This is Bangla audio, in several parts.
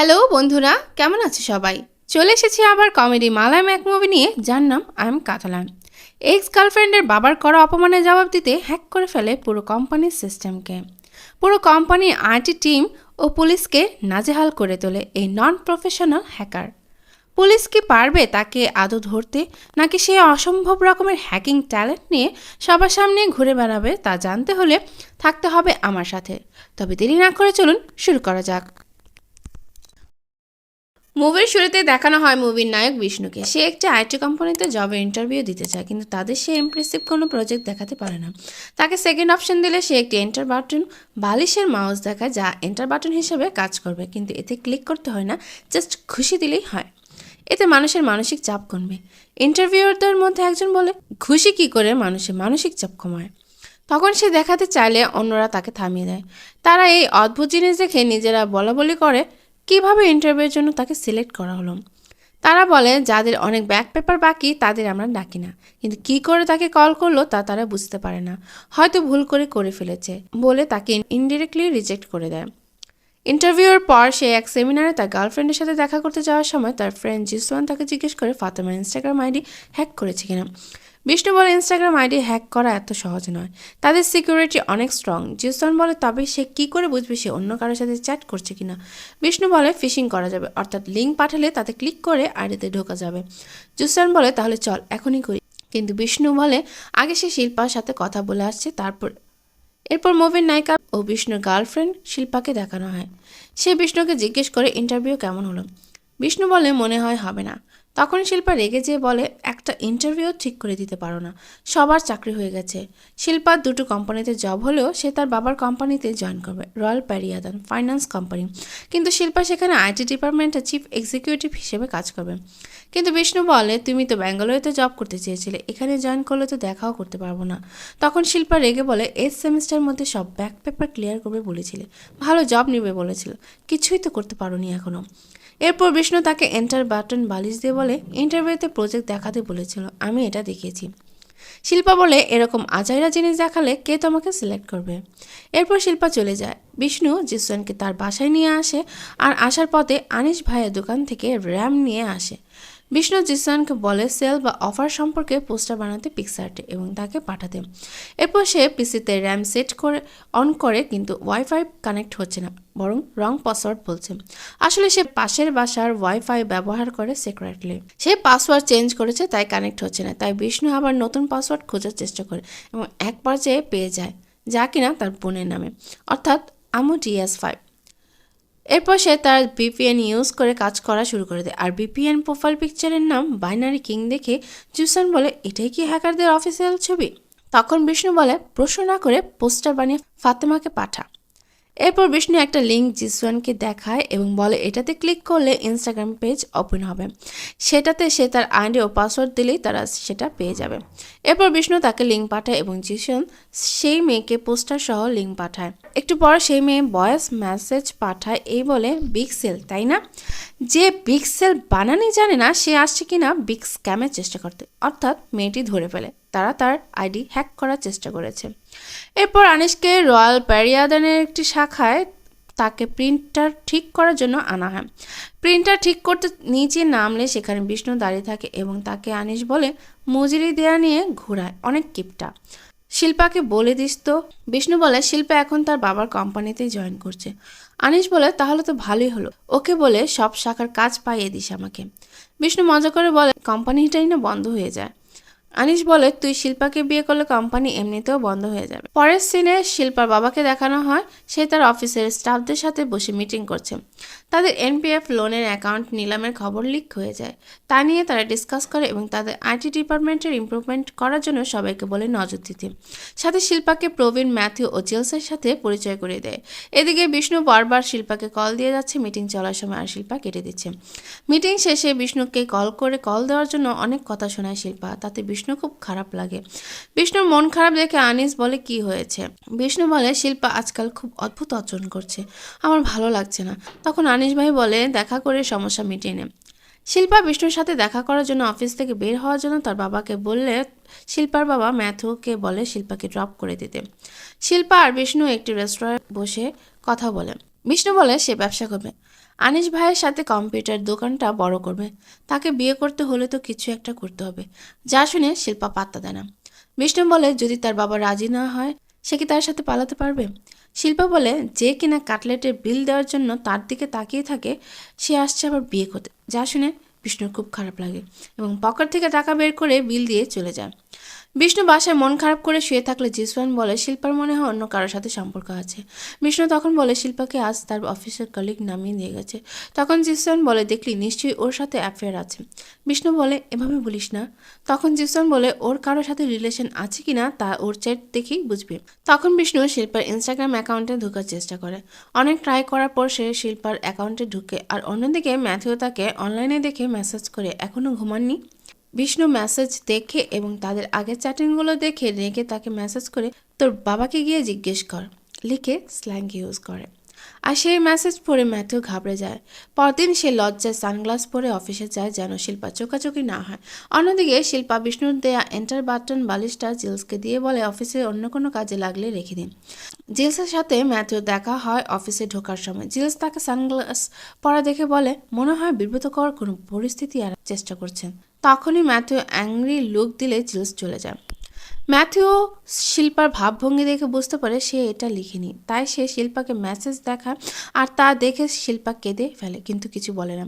হ্যালো বন্ধুরা, কেমন আছে সবাই? চলে এসেছি আবার কমেডি মালায়াম এক মুভি নিয়ে, যার নাম আই এম কাতালান। এক্স গার্লফ্রেন্ডের বাবার করা অপমানের জবাব দিতে হ্যাক করে ফেলে পুরো কোম্পানির সিস্টেমকে। পুরো কোম্পানির আইটি টিম ও পুলিশকে নাজেহাল করে তোলে এই নন প্রফেশনাল হ্যাকার। পুলিশ কি পারবে তাকে আদৌ ধরতে, নাকি সে অসম্ভব রকমের হ্যাকিং ট্যালেন্ট নিয়ে সবার সামনে ঘুরে বেড়াবে তা জানতে হলে থাকতে হবে আমার সাথে। তবে দেরি না করে চলুন শুরু করা যাক। মুভির শুরুতে দেখানো হয় মুভির নায়ক বিষ্ণুকে। সে একটি আইটি কোম্পানিতে জবের ইন্টারভিউ দিতে চায়, কিন্তু তাদের সে ইমপ্রেসিভ কোনো প্রজেক্ট দেখাতে পারে না। তাকে সেকেন্ড অপশন দিলে সে একটি এন্টার বাটন বালিশের মাউস দেখায়, যা এন্টার বাটন হিসেবে কাজ করবে, কিন্তু এতে ক্লিক করতে হয় না, জাস্ট খুশি দিলেই হয়। এতে মানুষের মানসিক চাপ কমবে। ইন্টারভিউয়ারদের মধ্যে একজন বলে, খুশি কি করে মানুষের মানসিক চাপ কমায়? তখন সে দেখাতে চাইলে অন্যরা তাকে থামিয়ে দেয়। তারা এই অদ্ভুত জিনিস দেখে নিজেরা বলাবলি করে কিভাবে ইন্টারভিউয়ের জন্য তাকে সিলেক্ট করা হলো। তারা বলে যাদের অনেক ব্যাক পেপার বাকি তাদের আমরা ডাকি না, কিন্তু কি করে তাকে কল করলো তা তারা বুঝতে পারে না, হয়তো ভুল করে ফেলেছে বলে তাকে ইনডিরেক্টলি রিজেক্ট করে দেয়। ইন্টারভিউয়ের পর সে এক সেমিনারে তার গার্লফ্রেন্ডের সাথে দেখা করতে যাওয়ার সময় তার ফ্রেন্ড জিসওয়ান তাকে জিজ্ঞেস করে ফাতেমার ইনস্টাগ্রাম আইডি হ্যাক করেছে কিনা। বিষ্ণু বলে ইনস্টাগ্রাম আইডি হ্যাক করা এত সহজ নয়, তাদের সিকিউরিটি অনেক স্ট্রং। জিসওয়ান বলে তবে সে কি করে বুঝবে সে অন্য কারোর সাথে চ্যাট করছে কিনা। বিষ্ণু বলে ফিশিং করা যাবে, অর্থাৎ লিঙ্ক পাঠালে তাতে ক্লিক করে আইডিতে ঢোকা যাবে। জিসওয়ান বলে তাহলে চল এখনই করি, কিন্তু বিষ্ণু বলে আগে সে শিল্পার সাথে কথা বলে আসছে। এরপর মুভির নায়িকা ও বিষ্ণুর গার্লফ্রেন্ড শিল্পাকে দেখানো হয়। সে বিষ্ণুকে জিজ্ঞেস করে ইন্টারভিউ কেমন হলো। বিষ্ণু বলে মনে হয় হবে না। তখন শিল্পা রেগে যেয়ে বলে একটা ইন্টারভিউ ঠিক করে দিতে পারো না, সবার চাকরি হয়ে গেছে। শিল্পার দুটো কোম্পানিতে জব হলেও সে তার বাবার কোম্পানিতে জয়েন করবে, রয়্যাল প্যারিয়াদান ফাইন্যান্স কোম্পানি, কিন্তু শিল্পা সেখানে আইটি ডিপার্টমেন্টে চিফ এক্সিকিউটিভ হিসেবে কাজ করবে। কিন্তু বিষ্ণু বলে তুমি তো ব্যাঙ্গালোরেতে জব করতে চেয়েছিলে, এখানে জয়েন করলে তো দেখাও করতে পারবো না। তখন শিল্পা রেগে বলে এস সেমিস্টারের মধ্যে সব ব্যাক পেপার ক্লিয়ার করবে বলেছিলে, ভালো জব নেবে বলেছিল, কিছুই তো করতে পারোনি এখনো। এরপর বিষ্ণু তাকে এন্টার বাটন বালিশ দিয়ে বলে ইন্টারভিউতে প্রজেক্ট দেখাতে বলেছিল, আমি এটা দেখিয়েছি। শিল্পা বলে এরকম আজাইরা জিনিস দেখালে কে তোমাকে সিলেক্ট করবে। এরপর শিল্পা চলে যায়। বিষ্ণু জিসওয়ানকে তার বাসায় নিয়ে আসে, আর আসার পথে আনিস ভাইয়ের দোকান থেকে র্যাম নিয়ে আসে। বিষ্ণু জিসওয়ানকে বলে সেল বা অফার সম্পর্কে পোস্টার বানাতে পিক্সার্টে এবং তাকে পাঠাতে। এরপর সে পিসিতে র্যাম সেট করে অন করে, কিন্তু ওয়াইফাই কানেক্ট হচ্ছে না, বরং রং পাসওয়ার্ড বলছে। আসলে সে পাশের বাসার ওয়াইফাই ব্যবহার করে সিক্রেটলি। সে পাসওয়ার্ড চেঞ্জ করেছে, তাই কানেক্ট হচ্ছে না। তাই বিষ্ণু আবার নতুন পাসওয়ার্ড খোঁজার চেষ্টা করে এবং এক পর্যায়ে পেয়ে যায়, যা কিনা তার বোনের নামে, অর্থাৎ আমু DS5। এরপর সে তার VPN ইউজ করে কাজ করা শুরু করে দেয়, আর VPN প্রোফাইল পিকচারের নাম বাইনারি কিং দেখে জিউসান বলে এটাই কি হ্যাকারদের অফিসিয়াল ছবি। তখন বিষ্ণু বলে প্রশ্ন না করে পোস্টার বানিয়ে ফাতেমাকে পাঠা। এরপর বিষ্ণু একটা লিঙ্ক জিসওয়ানকে দেখায় এবং বলে এটাতে ক্লিক করলে ইনস্টাগ্রাম পেজ ওপেন হবে, সেটাতে সে তার আইডি ও পাসওয়ার্ড দিলেই তারা সেটা পেয়ে যাবে। এরপর বিষ্ণু তাকে লিঙ্ক পাঠায় এবং জিসওয়ান সেই মেয়েকে পোস্টার সহ লিঙ্ক পাঠায়। একটু পর সেই মেয়ে ভয়েস মেসেজ পাঠায় এই বলে বিগ সেল, তাই না? যে বিগ সেল বানানি জানে না সে আসছে কিনা বিগ স্ক্যামের চেষ্টা করতে, অর্থাৎ মেয়েটি ধরে ফেলে তারা তার আইডি হ্যাক করার চেষ্টা করেছে। এরপর আনিশকে রয়্যাল প্যারিয়াদানের একটি শাখায় তাকে প্রিন্টার ঠিক করার জন্য আনা হয়। প্রিন্টার ঠিক করতে নিচে নামলে সেখানে বিষ্ণু দাঁড়িয়ে থাকে এবং তাকে আনিশ বলে মজুরি দেয়া নিয়ে ঘোরায়, অনেক কিপটা। শিল্পাকে বলে দিস তো। বিষ্ণু বলে শিল্পা এখন তার বাবার কোম্পানিতেই জয়েন করছে। আনিশ বলে তাহলে তো ভালোই হলো, ওকে বলে সব শাখার কাজ পাইয়ে দিস আমাকে। বিষ্ণু মজা করে বলে কোম্পানিটাই না বন্ধ হয়ে যায়। আনিশ বলে তুই শিল্পাকে বিয়ে করলে কোম্পানি এমনিতেও বন্ধ হয়ে যাবে। পরের সিনে শিল্পার বাবাকে দেখানো হয়, সে তার অফিসের স্টাফদের সাথে বসে মিটিং করছে। তাদের NPF লোনের অ্যাকাউন্ট নিলামের খবর লিক হয়ে যায়, তা নিয়ে তারা ডিসকাস করে এবং তাদের আইটি ডিপার্টমেন্টের ইমপ্রুভমেন্ট করার জন্য সবাইকে বলে নজর দিতে। সাথে শিল্পাকে প্রবীণ, ম্যাথিউ ও জেলসের সাথে পরিচয় করে দেয়। এদিকে বিষ্ণু বারবার শিল্পাকে কল দিয়ে যাচ্ছে মিটিং চলার সময়, আর শিল্পা কেটে দিচ্ছে। মিটিং শেষে বিষ্ণুকে কল দেওয়ার জন্য অনেক কথা শোনায় শিল্পা, তাতে বিষ্ণু খুব খারাপ লাগে। বিষ্ণুর মন খারাপ দেখে আনিস বলে কি হয়েছে। বিষ্ণু বলে শিল্পা আজকাল খুব অদ্ভুত আচরণ করছে, আমার ভালো লাগছে না। তখন আনিস ভাই বলে দেখা করে সমস্যা মিটিয়ে নে। শিল্পা বিষ্ণুর সাথে দেখা করার জন্য অফিস থেকে বের হওয়ার জন্য তার বাবাকে বললে শিল্পার বাবা ম্যাথুকে বলে শিল্পাকে ড্রপ করে দিতে। শিল্পা আর বিষ্ণু একটি রেস্টুরেন্টে বসে কথা বলে। বিষ্ণু বলে সে ব্যবসা করবে, আনিস ভাইয়ের সাথে কম্পিউটার দোকানটা বড় করবে, তাকে বিয়ে করতে হলে তো কিছু একটা করতে হবে। যা শুনে শিল্পা পাত্তা দেয় না। বিষ্ণু বলে যদি তার বাবা রাজি না হয় সে কি তার সাথে পালাতে পারবে। শিল্পা বলে যে কিনা কাটলেটের বিল দেওয়ার জন্য তার দিকে তাকিয়ে থাকে সে আসছে আবার বিয়ে করতে। যা শুনে বিষ্ণুর খুব খারাপ লাগে এবং পকেট থেকে টাকা বের করে বিল দিয়ে চলে যায়। বিষ্ণু বাসায় মন খারাপ করে শুয়ে থাকলে জিসওয়ান বলে শিল্পার মনে হয় অন্য কারোর সাথে সম্পর্ক আছে। বিষ্ণু তখন বলে শিল্পাকে আজ তার অফিসের কলিগ নামিয়ে দিয়ে গেছে। তখন জিসওয়ান বলে দেখলি নিশ্চয়ই ওর সাথে অ্যাফেয়ার আছে। বিষ্ণু বলে এভাবে বলিস না। তখন জিসওয়ান বলে ওর কারোর সাথে রিলেশন আছে কিনা তা ওর চ্যাট দেখেই বুঝবি। তখন বিষ্ণু শিল্পার ইনস্টাগ্রাম অ্যাকাউন্টে ঢোকার চেষ্টা করে। অনেক ট্রাই করার পর সে শিল্পার অ্যাকাউন্টে ঢুকে আর অন্যদিকে ম্যাথিউ তাকে অনলাইনে দেখে মেসেজ করে এখনও ঘুমাননি। বিষ্ণু মেসেজ দেখে এবং তাদের আগের চ্যাটিংগুলো দেখে রেগে তাকে মেসেজ করে তোর বাবাকে গিয়ে জিজ্ঞেস কর লিখে স্ল্যাং ইউজ করে। আর সেই মেসেজ পড়ে ম্যাথিউ ঘাবড়ে যায়। পরদিন সে লজ্জায় সানগ্লাস পরে অফিসে যায় যেন শিল্পা চোকাচোকি না হয়। অন্যদিকে শিল্পা বিষ্ণুর দেয়া এন্টার বাটন বালিশটা জিলসকে দিয়ে বলে অফিসে অন্য কোনো কাজে লাগলে রেখে দিন। জিলসের সাথে ম্যাথিউ দেখা হয় অফিসে ঢোকার সময়। জিলস তাকে সানগ্লাস পরা দেখে বলে মনে হয় বিব্রতকর কোনো পরিস্থিতি আর চেষ্টা করছেন। তখনই ম্যাথিউ অ্যাংরি লুক দিলে জিলস চলে যায়। ম্যাথিউ শিল্পার ভাবভঙ্গি দেখে বুঝতে পারে সে এটা লিখেনি, তাই সে শিল্পাকে মেসেজ দেখায় আর তা দেখে শিল্পা কেঁদে ফেলে কিন্তু কিছু বলে না।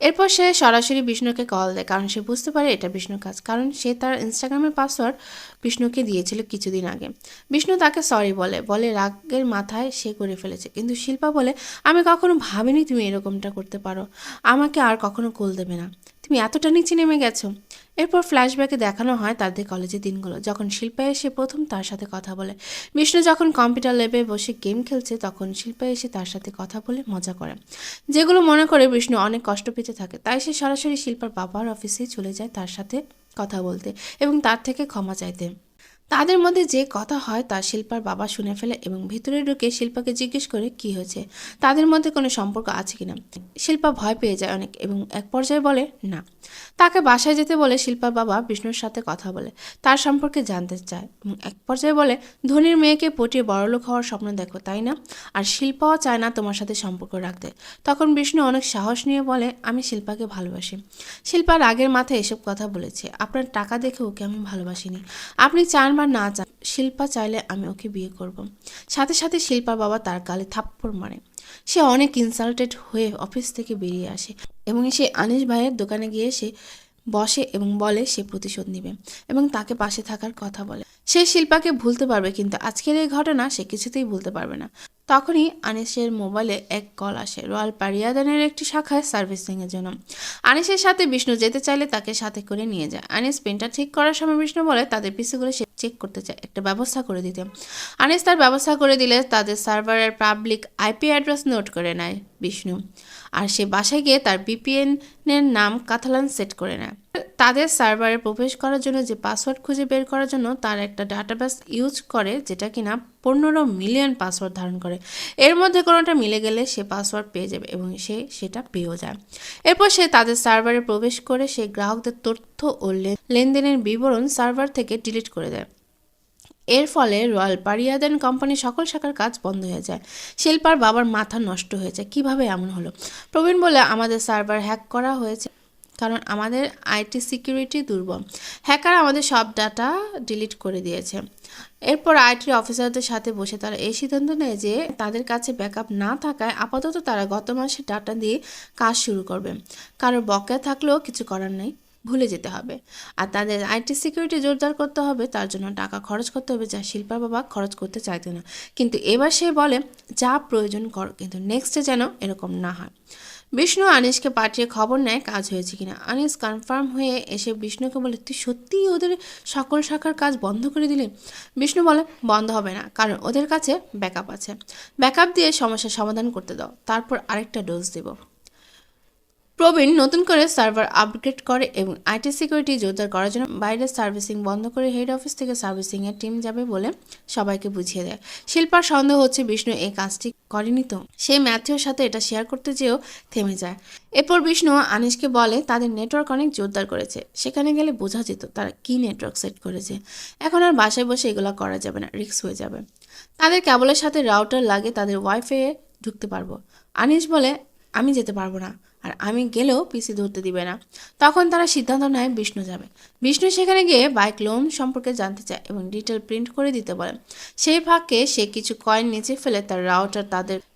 এরপর সে সরাসরি বিষ্ণুকে কল দেয় কারণ সে বুঝতে পারে এটা বিষ্ণুর কাজ, কারণ সে তার ইনস্টাগ্রামের পাসওয়ার্ড বিষ্ণুকে দিয়েছিল কিছুদিন আগে। বিষ্ণু তাকে সরি বলে বলে রাগের মাথায় সে করে ফেলেছে, কিন্তু শিল্পা বলে আমি কখনো ভাবিনি তুমি এরকমটা করতে পারো, আমাকে আর কখনো কল দেবে না, তুমি এতটা নিচে নেমে গেছো। এরপর ফ্ল্যাশব্যাকে দেখানো হয় তাদের কলেজের দিনগুলো, যখন শিল্পা এসে প্রথম তার সাথে কথা বলে। বিষ্ণু যখন কম্পিউটার ল্যাবে বসে গেম খেলছে তখন শিল্পা এসে তার সাথে কথা বলে মজা করে, যেগুলো মনে করে বিষ্ণু অনেক কষ্ট পেতে থাকে। তাই সে সরাসরি শিল্পার বাবার অফিসে চলে যায় তার সাথে কথা বলতে এবং তার থেকে ক্ষমা চাইতে। তাদের মধ্যে যে কথা হয় তা শিল্পার বাবা শুনে ফেলে এবং ভিতরে ঢুকে শিল্পাকে জিজ্ঞেস করে কি হয়েছে, তাদের মধ্যে কোনো সম্পর্ক আছে কিনা। শিল্পা ভয় পেয়ে যায় অনেক এবং এক পর্যায়ে বলে না। তাকে বাসায় যেতে বলে শিল্পার বাবা বিষ্ণুর সাথে কথা বলে তার সম্পর্কে জানতে চায় এবং এক পর্যায়ে বলে ধনীর মেয়েকে পটিয়ে বড়লোক হওয়ার স্বপ্ন দেখো তাই না, আর শিল্পাও চায় না তোমার সাথে সম্পর্ক রাখতে। তখন বিষ্ণু অনেক সাহস নিয়ে বলে আমি শিল্পাকে ভালোবাসি। শিল্পার রাগের মাথায় এসব কথা বলেছে, আপনার টাকা দেখে ওকে আমি ভালোবাসিনি, আপনি চান বা না চান শিল্পা চাইলে আমি ওকে বিয়ে করব। সাথে সাথে শিল্পার বাবা তার গালে থাপ্পড় মারে। সে অনেক ইনসাল্টেড হয়ে অফিস থেকে বেরিয়ে আসে এবং সে আনিস ভাইয়ের দোকানে গিয়ে সে বসে এবং বলে সে প্রতিশোধ নেবে এবং তাকে পাশে থাকার কথা বলে। সে শিল্পাকে ভুলতে পারবে কিন্তু আজকের এই ঘটনা সে কিছুতেই ভুলতে পারবে না। তখনই আনিসের মোবাইলে এক কল আসে রয়্যাল পারিয়াদানের একটি শাখায় সার্ভিসিংয়ের জন্য। আনিসের সাথে বিষ্ণু যেতে চাইলে তাকে সাথে করে নিয়ে যায়। আনিস পেনটা ঠিক করার সময় বিষ্ণু বলে তাদের পিসিগুলো সে চেক করতে চায়, একটা ব্যবস্থা করে দিতে। আনিস তার ব্যবস্থা করে দিলে তাদের সার্ভারের পাবলিক আইপি অ্যাড্রেস নোট করে নেয় বিষ্ণু, আর সে বাসায় গিয়ে তার ভিপিএনের নাম কাতালান সেট করে নেয়। তাদের সার্ভারে প্রবেশ করার জন্য যে পাসওয়ার্ড খুঁজে বের করার জন্য তার একটা ডাটাবেস ইউজ করে যেটা কিনা 15 মিলিয়ন পাসওয়ার্ড ধারণ করে। এর মধ্যে কোনোটা মিলে গেলে সে পাসওয়ার্ড পেয়ে যাবে এবং সে সেটা পেয়েও যায়। এরপর সে তাদের সার্ভারে প্রবেশ করে সে গ্রাহকদের তথ্য ও লেনদেনের বিবরণ সার্ভার থেকে ডিলিট করে দেয়। এর ফলে রয়্যাল পারিয়াদান কোম্পানির সকল শাখার কাজ বন্ধ হয়ে যায়। শিল্পার বাবার মাথা নষ্ট হয়ে যায়, কিভাবে এমন হলো। প্রবীণ বলে আমাদের সার্ভার হ্যাক করা হয়েছে কারণ আমাদের আইটি সিকিউরিটি দুর্বল, হ্যাকার আমাদের সব ডাটা ডিলিট করে দিয়েছে। এরপর আইটি অফিসারদের সাথে বসে তারা এই সিদ্ধান্ত নেয় যে তাদের কাছে ব্যাকআপ না থাকায় আপাতত তারা গত মাসে ডাটা দিয়ে কাজ শুরু করবে। কারোর বকেয়া থাকলেও কিছু করার নেই, ভুলে যেতে হবে। আর তাদের আইটি সিকিউরিটি জোরদার করতে হবে, তার জন্য টাকা খরচ করতে হবে যা শিল্পার বাবা খরচ করতে চাইতো না। কিন্তু এবার সে বলে যা প্রয়োজন করো, কিন্তু নেক্সটে যেন এরকম না হয়। বিষ্ণু আনিসকে পাঠিয়ে খবর নেয় কাজ হয়েছে কিনা। আনিস কনফার্ম হয়ে এসে বিষ্ণুকে বলে তুই সত্যিই ওদের সকল শাখার কাজ বন্ধ করে দিলি। বিষ্ণু বলে বন্ধ হবে না, কারণ ওদের কাছে ব্যাকআপ আছে, ব্যাকআপ দিয়ে সমস্যার সমাধান করতে দাও, তারপর আরেকটা ডোজ দেব। প্রবীণ নতুন করে সার্ভার আপগ্রেড করে এবং আইটি সিকিউরিটি জোরদার করার জন্য বাইরের সার্ভিসিং বন্ধ করে হেড অফিস থেকে সার্ভিসিংয়ের টিম যাবে বলে সবাইকে বুঝিয়ে দেয়। শিল্পার সন্দেহ হচ্ছে বিষ্ণু এই কাজটি করেনি, তো সে ম্যাথিউর সাথে এটা শেয়ার করতে যেও থেমে যায়। এরপর বিষ্ণু আনিসকে বলে তাদের নেটওয়ার্ক অনেক জোরদার করেছে, সেখানে গেলে বোঝা যেত তারা কী নেটওয়ার্ক সেট করেছে। এখন আর বাসায় বসে এগুলো করা যাবে না, রিস্ক হয়ে যাবে। তাদের কেবলের সাথে রাউটার লাগে তাদের ওয়াইফাইয়ে ঢুকতে পারবো। আনিস বলে আমি যেতে পারবো না, আর আমি গেলেও পিসি ধরতে দিবে না। তখন তারা সিদ্ধান্ত নেয় বিষ্ণু যাবে। বিষ্ণু সেখানে গিয়ে বাইক লোন সম্পর্কে জানতে চায় এবং ডিটেল প্রিন্ট করে দিতে বলে। সেই ফাঁকে সে কিছু কয়েন নিচে ফেলে তার রাউটার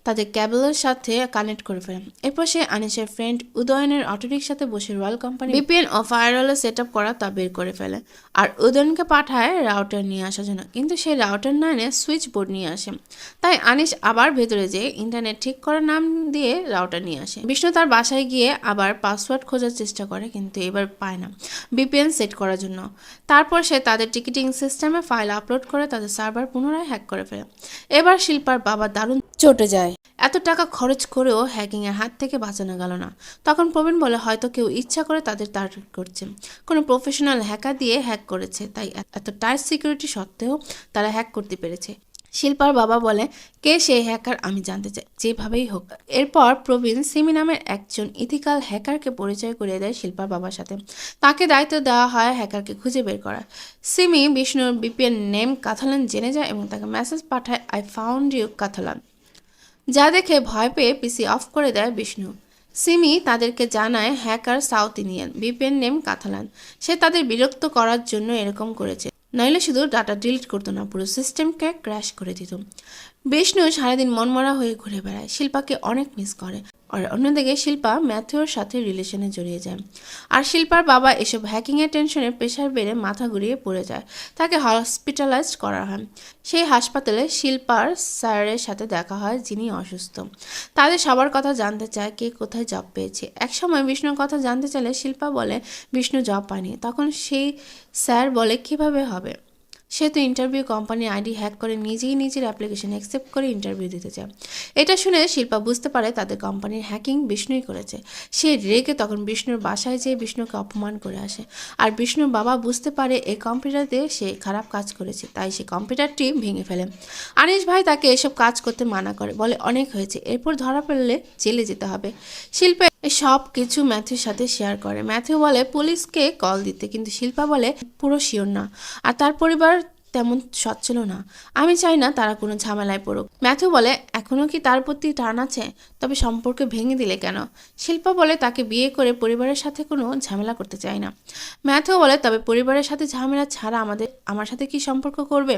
তাদের ক্যাবেলের সাথে কানেক্ট করে ফেলে। এরপর সে আনিসের ফ্রেন্ড উদয়নের অটোরিকশাতে বসে রয়্যাল কোম্পানি VPN ও ফায়ারওয়ালে সেট আপ করা তা বের করে ফেলে আর উদয়নকে পাঠায় রাউটার নিয়ে আসার জন্য, কিন্তু সেই রাউটার না এনে সুইচ বোর্ড নিয়ে আসে। তাই আনিস আবার ভেতরে যেয়ে ইন্টারনেট ঠিক করার নাম দিয়ে রাউটার নিয়ে আসে। বিষ্ণু তার বাসায় গিয়ে আবার পাসওয়ার্ড খোঁজার চেষ্টা করে, কিন্তু এবার পায় না VPN সেট করার জন্য। তারপর সে তাদের টিকিটিং সিস্টেমে ফাইল আপলোড করে তাদের সার্ভার পুনরায় হ্যাক করে ফেলে। এবার শিল্পার বাবা দারুণ চটে যায়। এত টাকা খরচ করেও হ্যাকিং এর হাত থেকে বাঁচানো গেল না। তখন প্রবীণ বলে হয়তো কেউ ইচ্ছা করে তাদের টার্গেট করছে, কোনো প্রফেশনাল হ্যাকার দিয়ে হ্যাক করেছে, তাই এত টাইট সিকিউরিটি সত্ত্বেও তারা হ্যাক করতে পেরেছে। শিল্পার বাবা বলে কে সেই হ্যাকার আমি জানতে চাই, যেভাবেই হোক। এরপর প্রবীণ সিমি নামের একজন ইথিক্যাল হ্যাকারকে পরিচয় করিয়ে দেয় শিল্পার বাবার সাথে। তাকে দায়িত্ব দেওয়া হয় হ্যাকারকে খুঁজে বের করা। সিমি বিষ্ণুর VPN নেম কাথালান জেনে যায় এবং তাকে মেসেজ পাঠায় আই ফাউন্ড ইউ কাথালান, যা দেখে ভয় পেয়ে পিসি অফ করে দেয় বিষ্ণু। সিমি তাদেরকে জানায় hacker south Indian, VPN name কাথালান। সে তাদের বিরক্ত করার জন্য এরকম করেছে, নইলে শুধু ডাটা ডিলিট করতো না, পুরো সিস্টেমকে ক্র্যাশ করে দিত। বিষ্ণু সারাদিন মনমরা হয়ে ঘুরে বেড়ায়, শিল্পাকে অনেক মিস করে। আর অন্যদিকে শিল্পা ম্যাথিউর সাথে রিলেশনে জড়িয়ে যায়। আর শিল্পার বাবা এসব হ্যাকিংয়ের টেনশনে প্রেশার বেড়ে মাথা ঘুরিয়ে পড়ে যায়। তাকে হসপিটালাইজড করা হয়। সেই হাসপাতালে শিল্পার স্যারের সাথে দেখা হয়, যিনি অসুস্থ। তাদের সবার কথা জানতে চায় কে কোথায় জব পেয়েছে। একসময় বিষ্ণুর কথা জানতে চাইলে শিল্পা বলে বিষ্ণু জব পায়নি। তখন সেই স্যার বলে কিভাবে হবে, সে তো ইন্টারভিউ কোম্পানির আইডি হ্যাক করে নিজেই নিজের অ্যাপ্লিকেশন অ্যাকসেপ্ট করে ইন্টারভিউ দিতে চায়। এটা শুনে শিল্পা বুঝতে পারে তাদের কোম্পানির হ্যাকিং বিষ্ণুই করেছে। সে রেগে তখন বিষ্ণুর বাসায় যেয়ে বিষ্ণুকে অপমান করে আসে। আর বিষ্ণুর বাবা বুঝতে পারে এই কম্পিউটারতে সে খারাপ কাজ করেছে, তাই সে কম্পিউটারটি ভেঙে ফেলে। আনিস ভাই তাকে এসব কাজ করতে মানা করে, বলে অনেক হয়েছে, এরপর ধরা পড়লে জেলে যেতে হবে। শিল্পা সব কিছু ম্যাথিউর সাথে শেয়ার করে। ম্যাথিউ বলে পুলিশকে কল দিতে, কিন্তু শিল্পা বলে পুরো শিওর না, আর তার পরিবার তেমন সচ্ছল না। আমি চাই না তারা কোনো ঝামেলায় পড়ুক। ম্যাথিউ বলে এখনও কি তার প্রতি টান আছে, তবে সম্পর্ক ভেঙে দিলে কেন? শিল্পা বলে তাকে বিয়ে করে পরিবারের সাথে কোনো ঝামেলা করতে চাই না। ম্যাথিউ বলে তবে পরিবারের সাথে ঝামেলা ছাড়া আমার সাথে কি সম্পর্ক করবে?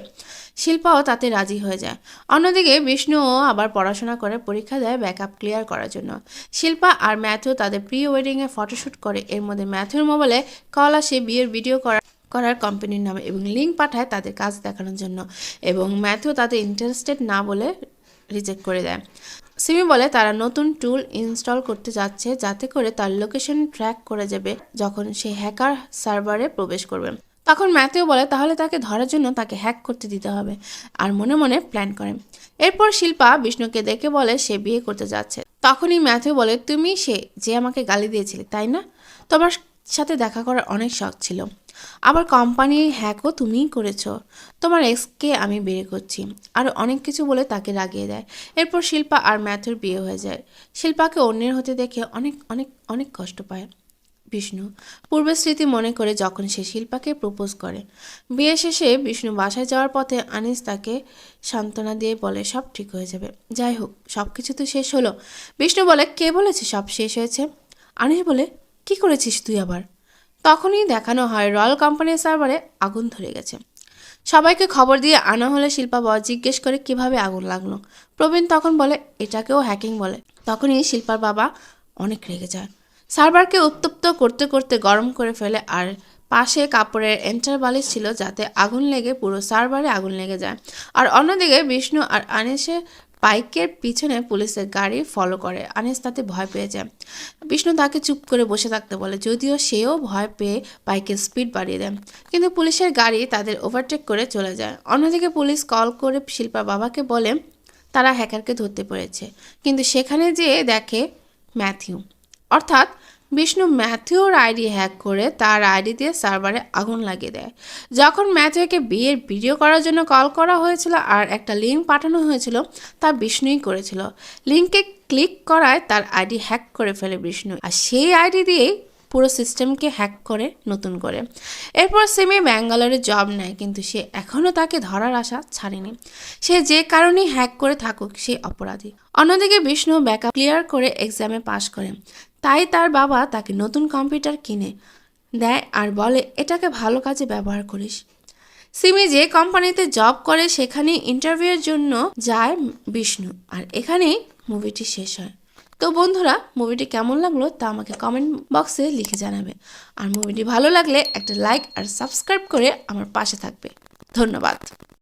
শিল্পাও তাতে রাজি হয়ে যায়। অন্যদিকে বিষ্ণুও আবার পড়াশোনা করে পরীক্ষা দেয় ব্যাকআপ ক্লিয়ার করার জন্য। শিল্পা আর ম্যাথিউ তাদের প্রি ওয়েডিংয়ে ফটোশ্যুট করে। এর মধ্যে ম্যাথিউর মোবাইলে কল আসে বিয়ের ভিডিও করার কোম্পানির নামে এবং লিঙ্ক পাঠায় তাদের কাজ দেখানোর জন্য, এবং ম্যাথিউ তাদের ইন্টারেস্টেড না বলে রিজেক্ট করে দেয়। সিমি বলে তারা নতুন টুল ইনস্টল করতে যাচ্ছে, যাতে করে তার লোকেশন ট্র্যাক করে যাবে যখন সে হ্যাকার সার্ভারে প্রবেশ করবে। তখন ম্যাথিউ বলে তাহলে তাকে ধরার জন্য তাকে হ্যাক করতে দিতে হবে, আর মনে মনে প্ল্যান করে। এরপর শিল্পা বিষ্ণুকে দেখে বলে সে বিয়ে করতে যাচ্ছে। তখনই ম্যাথিউ বলে তুমি সে যে আমাকে গালি দিয়েছিলে, তাই না? তোমার সাথে দেখা করার অনেক শখ ছিল, আবার কোম্পানি হ্যাকও তুমিই করেছো। তোমার এক্সকে আমি বের করছি, আরও অনেক কিছু বলে তাকে রাগিয়ে দেয়। এরপর শিল্পা আর ম্যাথুর বিয়ে হয়ে যায়। শিল্পাকে অন্যের হতে দেখে অনেক অনেক অনেক কষ্ট পায় বিষ্ণু। পূর্বের স্মৃতি মনে করে যখন সে শিল্পাকে প্রপোজ করে। বিয়ে শেষে বিষ্ণু বাসায় যাওয়ার পথে আনিস তাকে সান্ত্বনা দিয়ে বলে সব ঠিক হয়ে যাবে। যাই হোক, সব কিছু তো শেষ হলো। বিষ্ণু বলে কে বলেছে সব শেষ হয়েছে? আনিস বলে কি করেছিস তুই আবার? তখনই দেখানো হয় রয়্যাল কোম্পানির সার্ভারে আগুন ধরে গেছে। সবাইকে খবর দিয়ে আনা হলে শিল্পা জিজ্ঞেস করে কিভাবে আগুন লাগলো। প্রবীণ তখন বলে এটাকেও হ্যাকিং বলে। তখনই শিল্পার বাবা অনেক রেগে যায়, সার্ভারকে উত্তপ্ত করতে করতে গরম করে ফেলে। আর পাশে কাপড়ের এন্টার বালিশ ছিল, যাতে আগুন লেগে পুরো সার্ভারে আগুন লেগে যায়। আর অন্যদিকে বিষ্ণু আর আনিসের বাইকের পিছনে পুলিশের গাড়ি ফলো করে। আনিস তাতে ভয় পেয়ে যায়। বিষ্ণু তাকে চুপ করে বসে থাকতে বলে, যদিও সেও ভয় পেয়ে বাইকের স্পিড বাড়িয়ে দেয়, কিন্তু পুলিশের গাড়ি তাদের ওভারটেক করে চলে যায়। অন্যদিকে পুলিশ কল করে শিল্পার বাবাকে বলে তারা হ্যাকারকে ধরতে পেরেছে, কিন্তু সেখানে যেয়ে দেখে ম্যাথিউ, অর্থাৎ বিষ্ণু ম্যাথিউর আইডি হ্যাক করে তার আইডি দিয়ে সার্ভারে আগুন লাগিয়ে দেয়। যখন ম্যাথিউকে বিয়ের ভিডিও করার জন্য কল করা হয়েছিল আর একটা লিঙ্ক পাঠানো হয়েছিল, তা বিষ্ণুই করেছিল। লিঙ্কে ক্লিক করায় তার আইডি হ্যাক করে ফেলে বিষ্ণু, আর সেই আইডি দিয়েই পুরো সিস্টেমকে হ্যাক করে নতুন করে। এরপর সিমি ব্যাঙ্গালোরে জব নেয়, কিন্তু সে এখনও তাকে ধরার আশা ছাড়েনি। সে যে কারণেই হ্যাক করে থাকুক সে অপরাধী। অন্যদিকে বিষ্ণু ব্যাকআপ ক্লিয়ার করে এক্সামে পাশ করে, তাই তার বাবা তাকে নতুন কম্পিউটার কিনে দেয় আর বলে এটাকে ভালো কাজে ব্যবহার করিস। সিমি যে কোম্পানিতে জব করে সেখানেই ইন্টারভিউয়ের জন্য যায় বিষ্ণু, আর এখানেই মুভিটি শেষ হয়। তো বন্ধুরা, মুভিটি কেমন লাগলো তা আমাকে কমেন্ট বক্সে লিখে জানাবে। আর মুভিটি ভালো লাগলে একটা লাইক আর সাবস্ক্রাইব করে আমার পাশে থাকবে। ধন্যবাদ।